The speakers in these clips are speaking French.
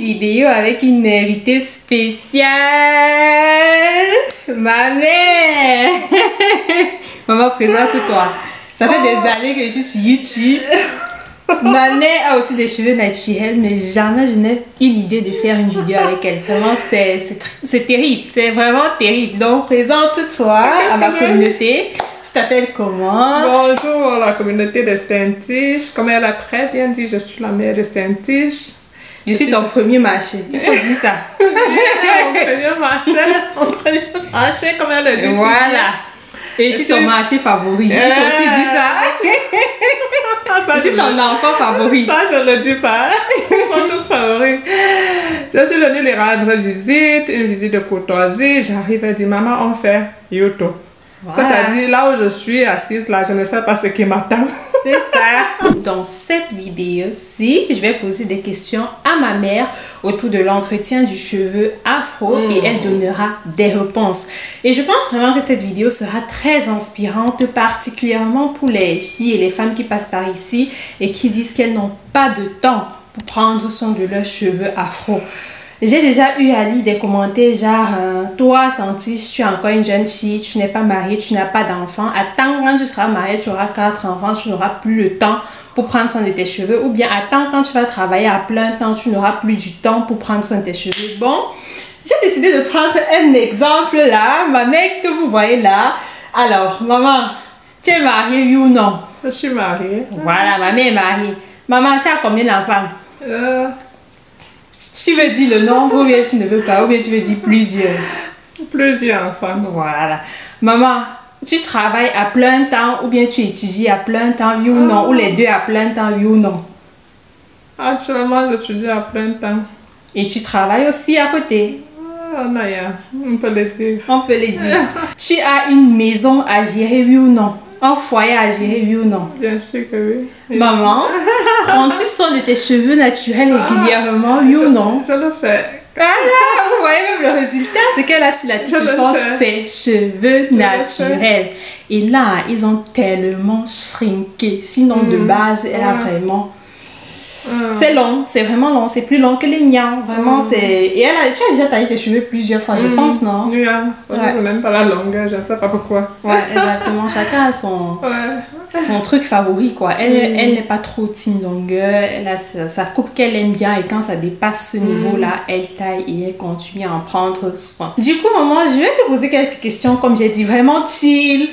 vidéo avec une invitée spéciale, ma mère. Maman, présente-toi. Ça fait des années que je suis sur YouTube. Ma mère a aussi des cheveux naturels, mais jamais je n'ai eu l'idée de faire une vidéo avec elle. Vraiment, c'est terrible. C'est vraiment terrible. Donc, présente-toi à ma communauté. Tu t'appelles comment? Bonjour la communauté de Saint-Tige. Comme elle a très bien dit, je suis la mère de Saint-Tige. Je suis ton premier marché. Il faut dire ça. Mon premier marché, comme elle a dit. Voilà. Et je suis ton marché favori. Il faut aussi dire ça. Je suis ton enfant favori. Ça, je ne le dis pas. Ils sont tous favoris. Je suis venue les rendre visite, une visite de courtoisie. J'arrive et dis, maman, on fait YouTube. Voilà. C'est-à-dire, là où je suis assise, là, je ne sais pas ce qui m'attend. C'est ça. Dans cette vidéo-ci, je vais poser des questions à ma mère autour de l'entretien du cheveu afro et elle donnera des réponses. Et je pense vraiment que cette vidéo sera très inspirante, particulièrement pour les filles et les femmes qui passent par ici et qui disent qu'elles n'ont pas de temps pour prendre soin de leurs cheveux afro. J'ai déjà eu à lire des commentaires genre toi Saint-Tige, tu es encore une jeune fille, tu n'es pas mariée, tu n'as pas d'enfant. Attends, quand tu seras mariée, tu auras 4 enfants, tu n'auras plus le temps pour prendre soin de tes cheveux. Ou bien attends, quand tu vas travailler à plein temps, tu n'auras plus du temps pour prendre soin de tes cheveux. Bon, j'ai décidé de prendre un exemple là, ma mère que vous voyez là. Alors, maman, tu es mariée, oui ou non? Je suis mariée. Voilà, ma mère est mariée. Maman, tu as combien d'enfants? Tu veux dire le nombre ou bien tu ne veux pas, ou bien tu veux dire plusieurs? Plusieurs enfants. Voilà. Maman, tu travailles à plein temps ou bien tu étudies à plein temps, oui ou non? Ou les deux à plein temps, oui ou non? Actuellement, j'étudie à plein temps. Et tu travailles aussi à côté? Naya, on peut le dire. On peut le dire. Tu as une maison à gérer, oui ou non? Un foyer à gérer, oui ou non? Bien sûr que oui. Maman, prends-tu soin de tes cheveux naturels régulièrement, oui ou non? Je le fais. Ah là, vous voyez même le résultat, c'est qu'elle a su la petite sauce, ses cheveux naturels. Et là, ils ont tellement shrinké. Sinon, de base, elle a vraiment... C'est long, c'est vraiment long, c'est plus long que les miens. Vraiment, c'est... Et tu as déjà taillé tes cheveux plusieurs fois, je pense, non? Oui, je n'aime pas la longueur, je ne sais pas pourquoi. Ouais, exactement. Chacun a son truc favori, quoi. Elle n'est pas trop team longueur, elle a sa coupe qu'elle aime bien et quand ça dépasse ce niveau-là, elle taille et elle continue à en prendre soin. Du coup, maman, je vais te poser quelques questions, comme j'ai dit, vraiment chill.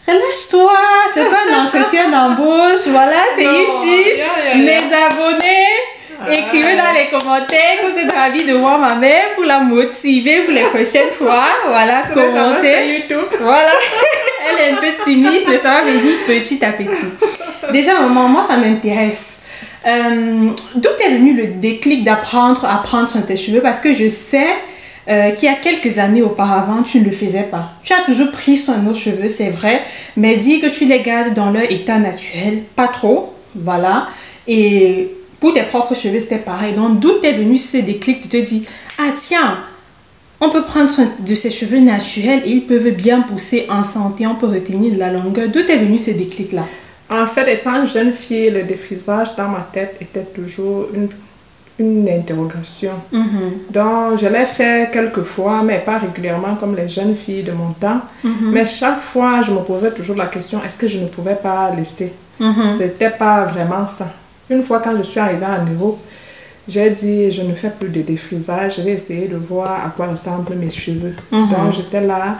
Relâche-toi, c'est pas un entretien d'embauche, voilà, c'est YouTube. Mes abonnés, écrivez dans les commentaires que vous êtes ravis de voir ma mère pour la motiver pour les prochaines fois. Voilà, commentez. Voilà, elle est un peu timide, mais ça va venir petit à petit. Déjà, maman, moi ça m'intéresse. D'où est venu le déclic d'apprendre à prendre soin de tes cheveux? Parce que je sais qu'il y a quelques années auparavant, tu ne le faisais pas. Tu as toujours pris soin de nos cheveux, c'est vrai, mais dis que tu les gardes dans leur état naturel, pas trop, voilà. Et pour tes propres cheveux, c'était pareil. Donc, d'où est venu ce déclic de te dire, ah tiens, on peut prendre soin de ses cheveux naturels et ils peuvent bien pousser en santé, on peut retenir de la longueur. D'où est venu ce déclic-là? En fait, étant jeune fille, le défrisage dans ma tête était toujours une interrogation. Donc, je l'ai fait quelques fois, mais pas régulièrement comme les jeunes filles de mon temps. Mais chaque fois, je me posais toujours la question, est-ce que je ne pouvais pas laisser? C'était pas vraiment ça. Une fois, quand je suis arrivée en Europe, j'ai dit, je ne fais plus de défrisage, je vais essayer de voir à quoi ressemblent mes cheveux. Donc, j'étais là,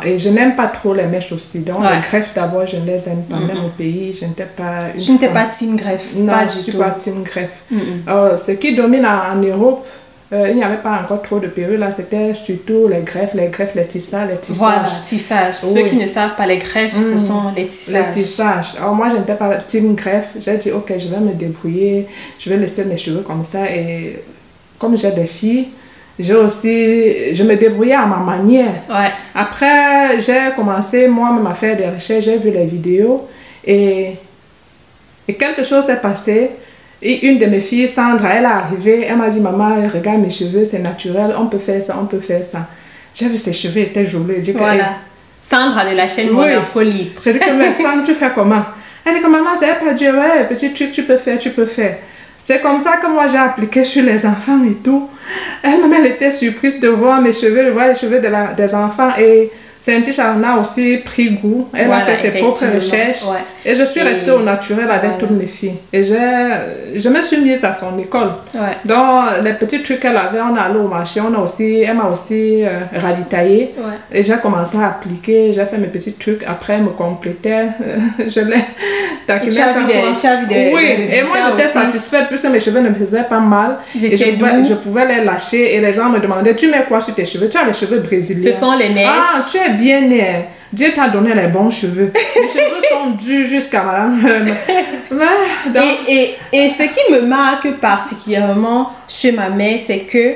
et je n'aime pas trop les mèches aussi. Donc, les greffes d'abord, je ne les aime pas. Même au pays, je n'étais pas... Je n'étais pas team greffe. Non, je ne suis pas team greffe. Ce qui domine en Europe, il n'y avait pas encore trop de perruques là, c'était surtout les greffes, les tissages. Voilà, tissage. Ceux qui ne savent pas les greffes, ce sont les tissages. Les tissages. Alors moi, je n'étais pas team greffe. J'ai dit, ok, je vais me débrouiller, je vais laisser mes cheveux comme ça. Et comme j'ai des filles, je me débrouillais à ma manière. Après, j'ai commencé moi-même à faire des recherches, j'ai vu les vidéos et quelque chose s'est passé. Et une de mes filles, Sandra, elle est arrivée, elle m'a dit, maman, regarde mes cheveux, c'est naturel, on peut faire ça, on peut faire ça. J'ai vu ses cheveux étaient jolis. Voilà. Sandra de la chaîne Mon Afro Libre. J'ai dit, mais Sandra, tu fais comment? Elle dit, maman, c'est pas dur, ouais, petit truc, tu peux faire. C'est comme ça que moi j'ai appliqué sur les enfants et tout. Elle-même, elle était surprise de voir mes cheveux, de voir les cheveux des enfants. Et Saint-Tiche en a aussi pris goût. Elle a fait ses propres recherches. Ouais. Et je suis restée au naturel avec toutes mes filles. Et je me suis mise à son école. Ouais. Donc, les petits trucs qu'elle avait, on est allé au marché. Elle m'a aussi ravitaillée. Ouais. Et j'ai commencé à appliquer. J'ai fait mes petits trucs. Après, elle me complétait. Je l'ai taquiné. Tu as vu des oui, et moi j'étais satisfaite puisque mes cheveux ne me faisaient pas mal. Et je pouvais les lâcher. Et les gens me demandaient, tu mets quoi sur tes cheveux? Tu as les cheveux brésiliens. Ce sont les neiges. Ah, tu es bien né. Dieu t'a donné les bons cheveux. Les cheveux sont durs jusqu'à madame. Et ce qui me marque particulièrement chez ma mère, c'est que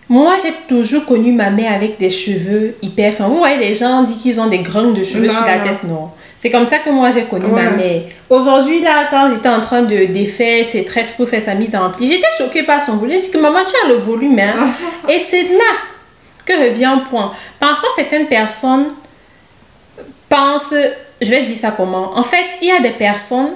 moi, j'ai toujours connu ma mère avec des cheveux hyper fins. Vous voyez, les gens disent qu'ils ont des grands de cheveux sur la tête, non. C'est comme ça que moi, j'ai connu ma mère. Aujourd'hui, là, quand j'étais en train de défaire ses tresses pour faire sa mise en pli, j'étais choquée par son volume. J'ai dit que maman, tu as le volume, hein. Et c'est là que revient un point. Parfois, certaines personnes pensent, je vais dire ça comment. En fait, il y a des personnes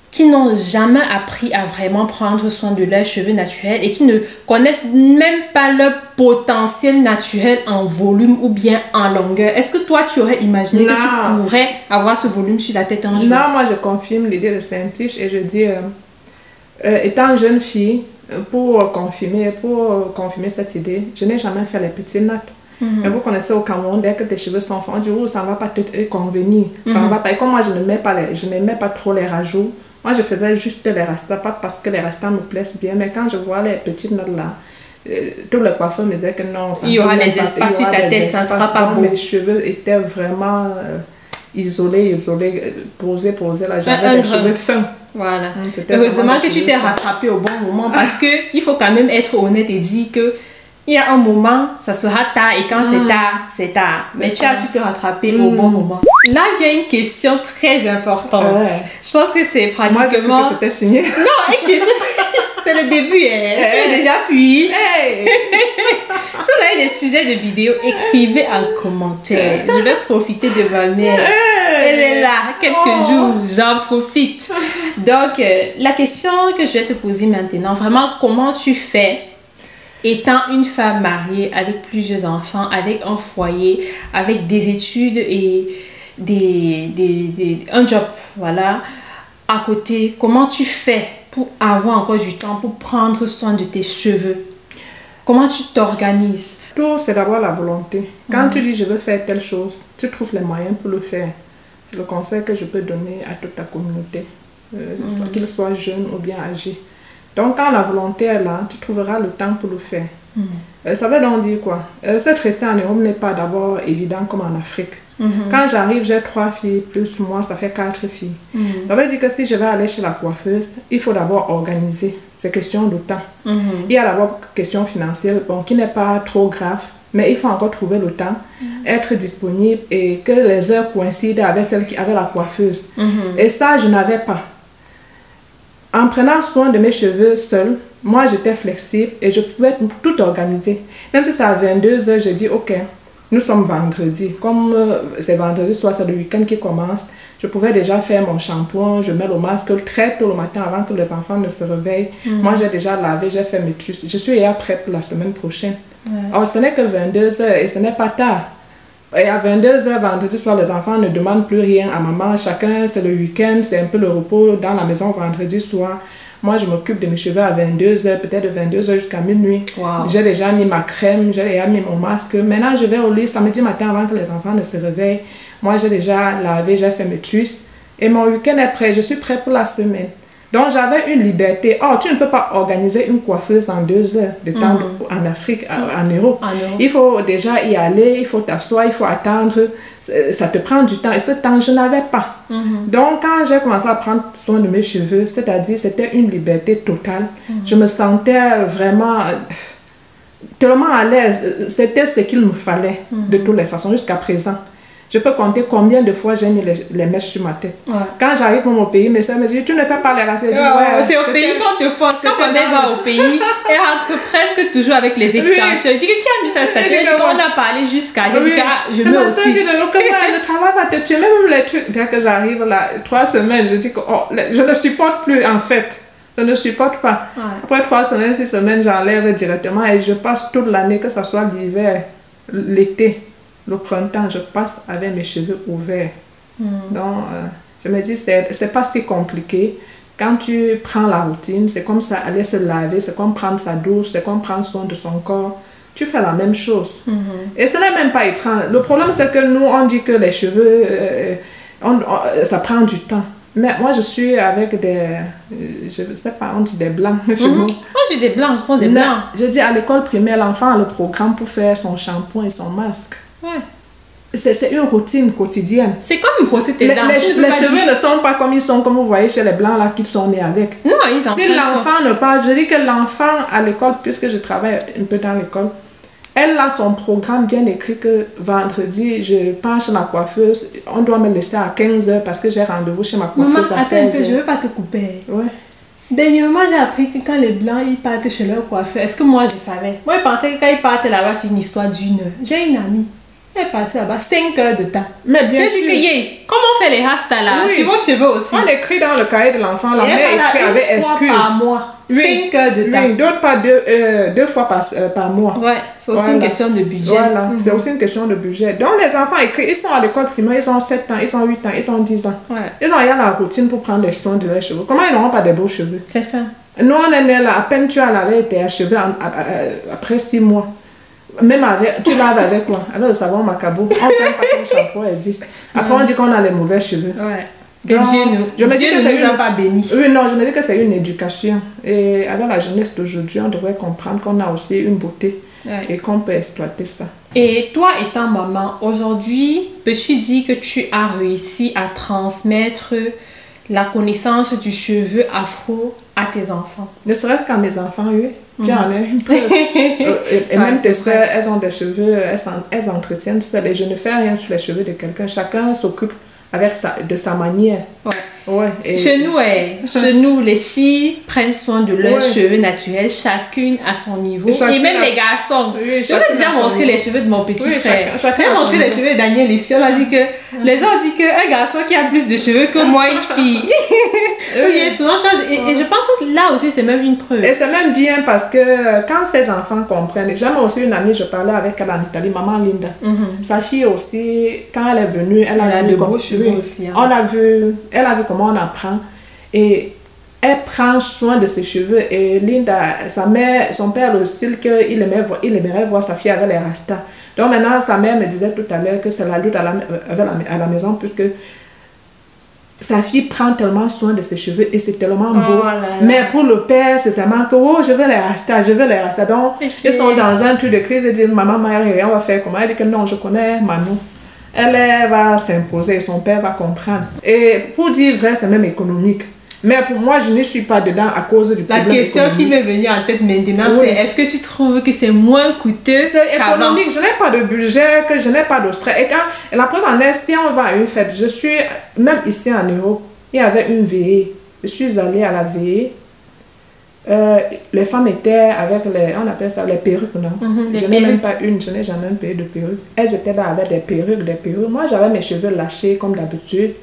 qui n'ont jamais appris à vraiment prendre soin de leurs cheveux naturels et qui ne connaissent même pas leur potentiel naturel en volume ou bien en longueur. Est-ce que toi, tu aurais imaginé que tu pourrais avoir ce volume sur la tête un jour? Non, moi, je confirme l'idée de Saint-Tiche et je dis, étant jeune fille, pour confirmer cette idée, je n'ai jamais fait les petites nattes. Et vous connaissez au Cameroun, dès que tes cheveux sont fins, on dit, oh, ça ne va pas te convenir. Ça va pas. Et comme moi, je n'aimais pas trop les rajouts. Moi, je faisais juste les rastas, pas parce que les rastas me plaisent bien, mais quand je vois les petites notes là, tous les coiffeurs me disaient que non, il y aura des espaces sur ta tête, ça ne sera pas beau. Mes cheveux étaient vraiment isolés, posés là. J'avais des cheveux fins. Voilà. Heureusement que tu t'es rattrapé au bon moment parce qu'il faut quand même être honnête et dire que il y a un moment, ça sera tard et quand c'est tard, c'est tard. Mais tu as su te rattraper au bon moment. Là, j'ai une question très importante. Je pense que c'est pratiquement... Moi, j'ai cru que c'était signé. Non, écoute, c'est le début. Tu as déjà fui. Si vous avez des sujets de vidéo, écrivez en commentaire. Je vais profiter de ma mère. Elle est là, quelques jours, j'en profite. Donc, la question que je vais te poser maintenant, vraiment, comment tu fais étant une femme mariée avec plusieurs enfants, avec un foyer, avec des études et un job, voilà, à côté, comment tu fais pour avoir encore du temps pour prendre soin de tes cheveux? Comment tu t'organises? Tout, c'est d'abord la volonté. Quand tu dis je veux faire telle chose, tu trouves les moyens pour le faire. C'est le conseil que je peux donner à toute ta communauté, qu'ils soient jeunes ou bien âgés. Donc, quand la volonté est là, tu trouveras le temps pour le faire. Ça veut donc dire quoi? Cette rester en Europe n'est pas d'abord évident comme en Afrique. Quand j'arrive, j'ai 3 filles, plus moi, ça fait 4 filles. Ça veut dire que si je vais aller chez la coiffeuse, il faut d'abord organiser. C'est question de temps. Il y a d'abord question financière, bon, qui n'est pas trop grave, mais il faut encore trouver le temps, être disponible et que les heures coïncident avec celles qui avaient la coiffeuse. Et ça, je n'avais pas. En prenant soin de mes cheveux seule, moi j'étais flexible et je pouvais tout organiser. Même si c'est à 22h, je dis ok, nous sommes vendredi. Comme c'est vendredi, soit c'est le week-end qui commence, je pouvais déjà faire mon shampoing, je mets le masque très tôt le matin avant que les enfants ne se réveillent. Moi j'ai déjà lavé, j'ai fait mes trucs. Je suis déjà prête pour la semaine prochaine. Alors ce n'est que 22h et ce n'est pas tard. Et à 22h, vendredi soir, les enfants ne demandent plus rien à maman. Chacun, c'est le week-end, c'est un peu le repos dans la maison vendredi soir. Moi, je m'occupe de mes cheveux à 22h, peut-être de 22h jusqu'à minuit. J'ai déjà mis ma crème, j'ai déjà mis mon masque. Maintenant, je vais au lit samedi matin avant que les enfants ne se réveillent. Moi, j'ai déjà lavé, j'ai fait mes twists. Et mon week-end est prêt, je suis prête pour la semaine. Donc, j'avais une liberté. Oh, tu ne peux pas organiser une coiffeuse en 2 heures de temps en Afrique, en Europe. Il faut déjà y aller, il faut t'asseoir, il faut attendre. Ça te prend du temps. Et ce temps, je n'avais pas. Donc, quand j'ai commencé à prendre soin de mes cheveux, c'est-à-dire, c'était une liberté totale. Je me sentais vraiment tellement à l'aise. C'était ce qu'il me fallait de toutes les façons jusqu'à présent. Je peux compter combien de fois j'ai mis les mèches sur ma tête. Quand j'arrive dans mon pays, mes soeurs me disent, tu ne fais pas les racines. C'est au pays qu'on te force. Quand ma mère va au pays, elle rentre presque toujours avec les extensions. Elle dit que tu as mis ça sur ta tête. Elle dit qu'on a parlé jusqu'à. Je dis que je mets aussi. Le travail va te tuer. Même les trucs, dès que j'arrive là, 3 semaines, je dis que je ne supporte plus en fait. Je ne supporte pas. Ouais. Après 3 semaines, 6 semaines, j'enlève directement et je passe toute l'année, que ce soit l'hiver, l'été, le printemps, je passe avec mes cheveux ouverts. Donc, je me dis, c'est pas si compliqué. Quand tu prends la routine, c'est comme ça, aller se laver, c'est comme prendre sa douche, c'est comme prendre soin de son corps. Tu fais la même chose. Et ce n'est même pas étrange. Le problème, c'est que nous, on dit que les cheveux, ça prend du temps. Mais moi, je suis avec je ne sais pas, on dit des blancs chez nous. On dit des blancs, ce sont des blancs. Je dis à l'école primaire, l'enfant a le programme pour faire son shampoing et son masque. Ouais. C'est une routine quotidienne. C'est comme brosser tes dents. Les cheveux ne sont pas comme ils sont, comme vous voyez chez les blancs là, qui sont nés avec. Non, ils en Si l'enfant ne parle, je dis que l'enfant à l'école, puisque je travaille un peu dans l'école, elle a son programme bien écrit que vendredi, je pars chez ma coiffeuse. On doit me laisser à 15h parce que j'ai rendez-vous chez ma coiffeuse à 16h. Maman, attends, je ne veux pas te couper. Ouais. Dernièrement, j'ai appris que quand les blancs ils partent chez leur coiffeur, est-ce que moi je savais? Moi, je pensais que quand ils partent là-bas, c'est une histoire d'1 heure. J'ai une amie. Elle est partie là-bas 5 heures de temps. Mais bien sûr. J'ai dit que, comment on fait les rastas là? Oui. Sur vos cheveux aussi. On écrit dans le cahier de l'enfant, la mère écrit avec excuse. Par mois. 5 heures de temps. Oui, d'autres pas deux fois par mois. Ouais, c'est aussi une question de budget. Voilà, c'est aussi une question de budget. Donc les enfants écrivent, ils sont à l'école primaire, ils ont 7 ans, ils ont 8 ans, ils ont 10 ans. Ouais. Ils ont rien la routine pour prendre les soins de leurs cheveux. Comment ils n'auront pas des beaux cheveux? C'est ça. Nous, on est nés là, à peine tu as lavé tes cheveux après 6 mois. Même avec, tu laves avec quoi? Avec le savon Macabo. On ne sait pas que le shampoing existe. Après, on dit qu'on a les mauvais cheveux. Ouais. Donc, Dieu ne nous a pas bénis. Oui, non, je me dis que c'est une éducation. Et avec la jeunesse d'aujourd'hui, on devrait comprendre qu'on a aussi une beauté et qu'on peut exploiter ça. Et toi, étant maman, aujourd'hui, peux-tu dire que tu as réussi à transmettre la connaissance du cheveu afro à tes enfants? Ne serait-ce qu'à mes enfants, oui. Tu en as un peu. Et même tes soeurs, elles ont des cheveux, elles entretiennent ça. Je ne fais rien sur les cheveux de quelqu'un. Chacun s'occupe de sa manière. Ouais. Ouais, et... Chez nous, les filles prennent soin de leurs cheveux naturels, chacune à son niveau. Et même les garçons. Oui, je vous ai déjà montré les cheveux de mon petit frère. J'ai montré les cheveux de Daniel ici. On a dit que les gens disent qu'un garçon qui a plus de cheveux que moi, une fille. Oui, souvent, et je pense que là aussi, c'est même une preuve. Et c'est même bien parce que quand ces enfants comprennent, j'ai aussi une amie, je parlais avec elle en Italie, maman Linda. Sa fille aussi, quand elle est venue, elle a de beaux cheveux aussi. Elle a vu comment on apprend et elle prend soin de ses cheveux. Et Linda, sa mère, son père, le style qu'il aimerait voir sa fille avec les rastas. Donc maintenant, sa mère me disait tout à l'heure que c'est la lutte à la maison, puisque sa fille prend tellement soin de ses cheveux et c'est tellement beau. Mais pour le père, c'est seulement que je veux les rastas, je veux les rastas. Donc ils sont dans un truc de crise et disent maman, Marie, on va faire comment? Elle dit que non, je connais Manou. Elle va s'imposer et son père va comprendre. Et pour dire vrai, c'est même économique. Mais pour moi, je ne suis pas dedans à cause du problème économique. La question qui m'est venue en tête maintenant, c'est est-ce que tu trouves que c'est moins coûteux? C'est économique. Je n'ai pas de budget, que je n'ai pas de stress. Et la preuve en est, si on va à une fête, je suis, même ici en Europe, il y avait une veillée. Je suis allée à la veillée. Les femmes étaient avec on appelle ça les perruques, non? Je n'ai même pas je n'ai jamais payé de perruque. Elles étaient là avec des perruques. Moi, j'avais mes cheveux lâchés comme d'habitude.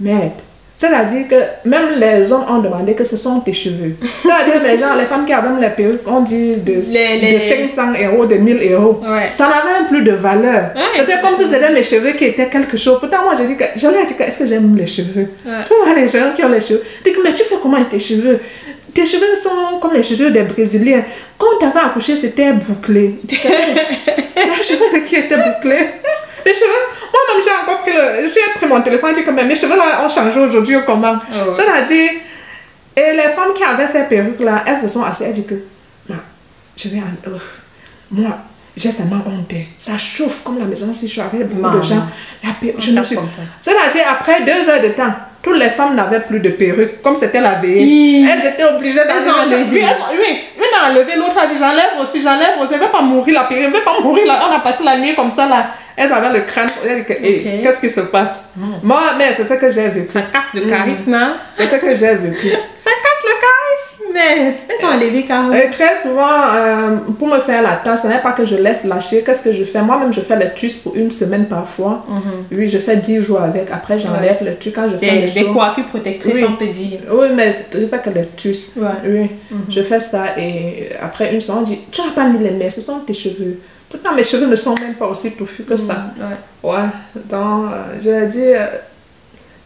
Merde. C'est-à-dire que même les hommes ont demandé que ce sont tes cheveux. C'est-à-dire les femmes qui avaient les perruques, on dit de 500 €, de 1000 €. Ouais. Ça n'avait plus de valeur. Ouais, c'était comme si c'était mes cheveux qui étaient quelque chose. Pourtant, moi, je leur ai dit, est-ce que j'aime les cheveux? Ouais. Tu vois, les gens qui ont les cheveux. Je dis, mais tu fais comment avec tes cheveux? Tes cheveux sont comme les cheveux des Brésiliens. Quand tu avais accouché, c'était bouclé. Les cheveux qui étaient bouclés. Les cheveux, moi-même, j'ai encore pris mon téléphone et dit que mes cheveux là ont changé aujourd'hui ou comment. Oh. C'est-à-dire, et les femmes qui avaient ces perruques-là, elles se sont assises et disent que, moi, j'ai seulement honte. Ça chauffe comme la maison si je suis avec beaucoup de gens. Je ne suis pas ça. C'est-à-dire, après 2 heures de temps, toutes les femmes n'avaient plus de perruque, comme c'était la veillée. Elles étaient obligées d'enlever. Oui, une a enlevé, l'autre a dit j'enlève aussi, je ne vais pas mourir la perruque, je ne vais pas mourir là. On a passé la nuit comme ça là. Elles avaient le crâne. Qu'est-ce qui se passe? Moi, mais c'est ce que j'ai vécu. Ça casse le charisme. C'est ce que j'ai vécu. Ça casse le charisme. Mais elles sont enlevées carrément. Et très souvent, pour me faire la tasse, ce n'est pas que je laisse lâcher. Qu'est-ce que je fais? Moi-même, je fais les twists pour une semaine parfois. Oui, je fais 10 jours avec. Après, j'enlève les twists quand je fais des coiffures protectrices, on peut dire. Oui, mais je fais que les twists. Oui, je fais ça et après une semaine, on dit, tu n'as pas mis les mains, ce sont tes cheveux. Pourtant, mes cheveux ne sont même pas aussi touffus que ça. Ouais, donc, je leur dis...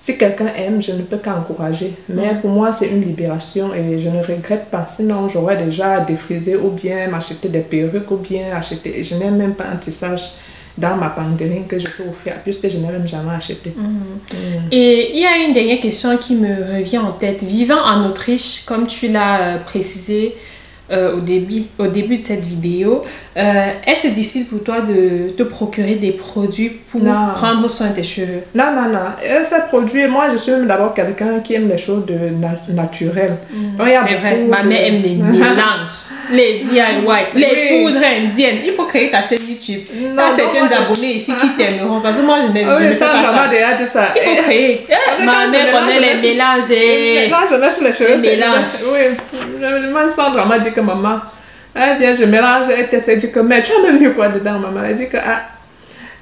Si quelqu'un aime, je ne peux qu'encourager. Mais pour moi, c'est une libération et je ne regrette pas. Sinon, j'aurais déjà défrisé ou bien m'acheter des perruques ou bien acheter... Je n'ai même pas un tissage dans ma pandémie que je peux offrir puisque je n'ai même jamais acheté. Et il y a une dernière question qui me revient en tête. Vivant en Autriche, comme tu l'as précisé au début de cette vidéo, est-ce difficile pour toi de te procurer des produits pour prendre soin de tes cheveux? Non. Ces produits, moi je suis d'abord quelqu'un qui aime les choses naturelles. C'est vrai, ma mère aime les mélanges, les DIY, les poudres indiennes. Il faut créer ta chaîne YouTube. Il y a certains abonnés ici qui t'aimeront parce que moi je ne fais pas ça. Il faut créer. Ma mère connaît les mélanges. Maintenant je laisse les cheveux. Les mélanges. Oui, moi Sandra m'a dit que maman, bien je mélange, elle t'essaie de dire que mais tu as même mis quoi dedans maman? Elle dit que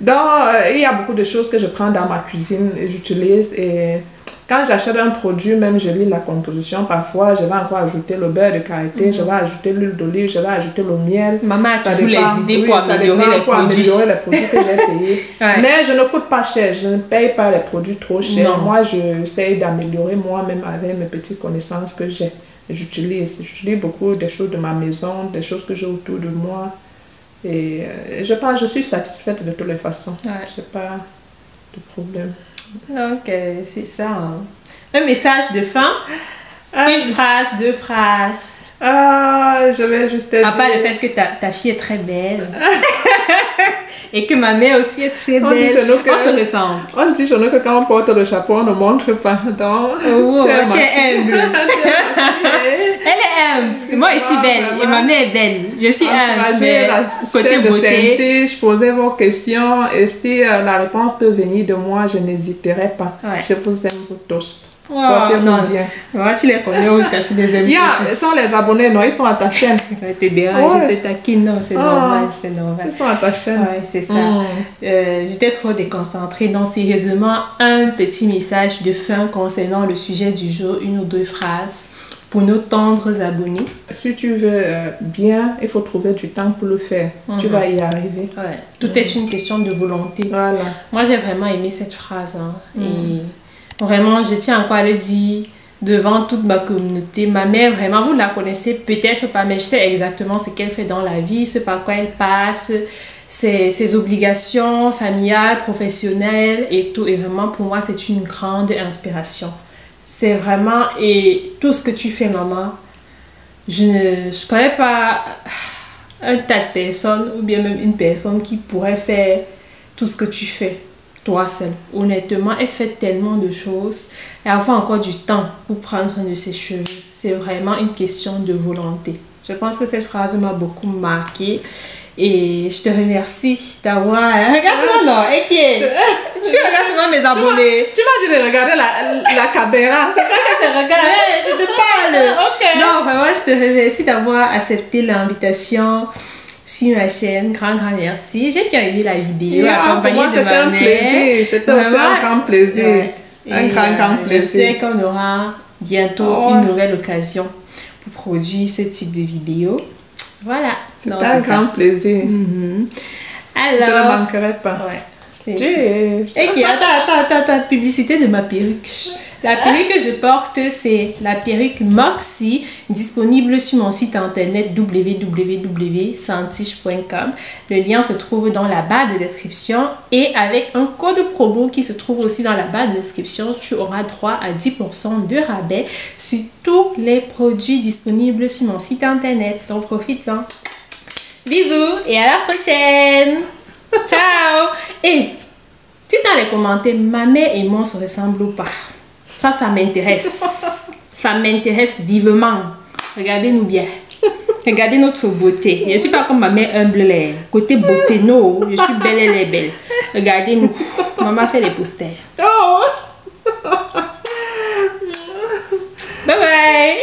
il y a beaucoup de choses que je prends dans ma cuisine et j'utilise et quand j'achète un produit, même je lis la composition parfois, je vais encore ajouter le beurre de karité, je vais ajouter l'huile d'olive, je vais ajouter le miel. Maman, ça dépend, les idées pour améliorer les produits que j'ai payés. Mais je ne coûte pas cher, je ne paye pas les produits trop chers. Moi, j'essaie d'améliorer moi-même avec mes petites connaissances que j'ai. J'utilise beaucoup des choses de ma maison, des choses que j'ai autour de moi. Et je suis satisfaite de toutes les façons. Je n'ai pas de problème. Donc, c'est ça. Un message de fin. Une phrase, 2 phrases. Je vais juste dire... À part le fait que ta fille est très belle. Et que ma mère aussi est très belle. On se ressemble. On dit chez nous que quand on porte le chapeau, on ne montre pas. Donc, tu es humble. Elle est humble. Moi, je suis belle. Et ma mère est belle. Je suis humble. Côté beauté. Je posais vos questions. Et si la réponse peut venir de moi, je n'hésiterai pas. Je vous aime vous tous. Non, bien. Tu les connais aussi, tu les aimes tous. Ils sont les abonnés, non, ils sont à ta chaîne. Je te dérange, je te taquine, non, c'est normal, c'est normal. Ils sont à ta chaîne. Ouais, c'est ça. J'étais trop déconcentrée, donc sérieusement, un petit message de fin concernant le sujet du jour, 1 ou 2 phrases pour nos tendres abonnés. Si tu veux bien, il faut trouver du temps pour le faire. Tu vas y arriver. Tout est une question de volonté. Voilà. Moi, j'ai vraiment aimé cette phrase. Et vraiment, je tiens encore à le dire devant toute ma communauté. Ma mère, vraiment, vous la connaissez peut-être pas, mais je sais exactement ce qu'elle fait dans la vie, ce par quoi elle passe, ses obligations familiales, professionnelles et tout. Et vraiment, pour moi, c'est une grande inspiration. C'est vraiment... Et tout ce que tu fais, maman, je ne connais pas un tas de personnes ou bien même une personne qui pourrait faire tout ce que tu fais. Toi seule. Honnêtement, elle fait tellement de choses et avoir encore du temps pour prendre soin de ses cheveux. C'est vraiment une question de volonté. Je pense que cette phrase m'a beaucoup marquée et je te remercie d'avoir... Regarde-moi là, tu regardes seulement mes abonnés. Tu m'as dit de regarder la caméra. C'est pas que je regarde. Je te parle. Non, vraiment, je te remercie d'avoir accepté l'invitation sur ma chaîne. Grand merci. J'ai bien aimé la vidéo accompagnée de ma mère. C'était aussi un grand plaisir. Un grand plaisir. Je sais qu'on aura bientôt une nouvelle occasion pour produire ce type de vidéo. Voilà. C'est un grand plaisir. Alors, je ne manquerai pas. Ok, attends, publicité de ma perruque. La perruque que je porte, c'est la perruque Moxie, disponible sur mon site internet www.santiche.com. Le lien se trouve dans la barre de description et avec un code promo qui se trouve aussi dans la barre de description, tu auras droit à 10% de rabais sur tous les produits disponibles sur mon site internet. Donc profite-en. Bisous et à la prochaine. Ciao. Et si dans les commentaires, ma mère et moi se ressemblent ou pas? Ça m'intéresse. Ça m'intéresse vivement. Regardez-nous bien. Regardez notre beauté. Je ne suis pas comme ma mère humble. Côté beauté, non. Je suis belle, elle est belle. Regardez-nous. Maman fait les posters. Bye bye.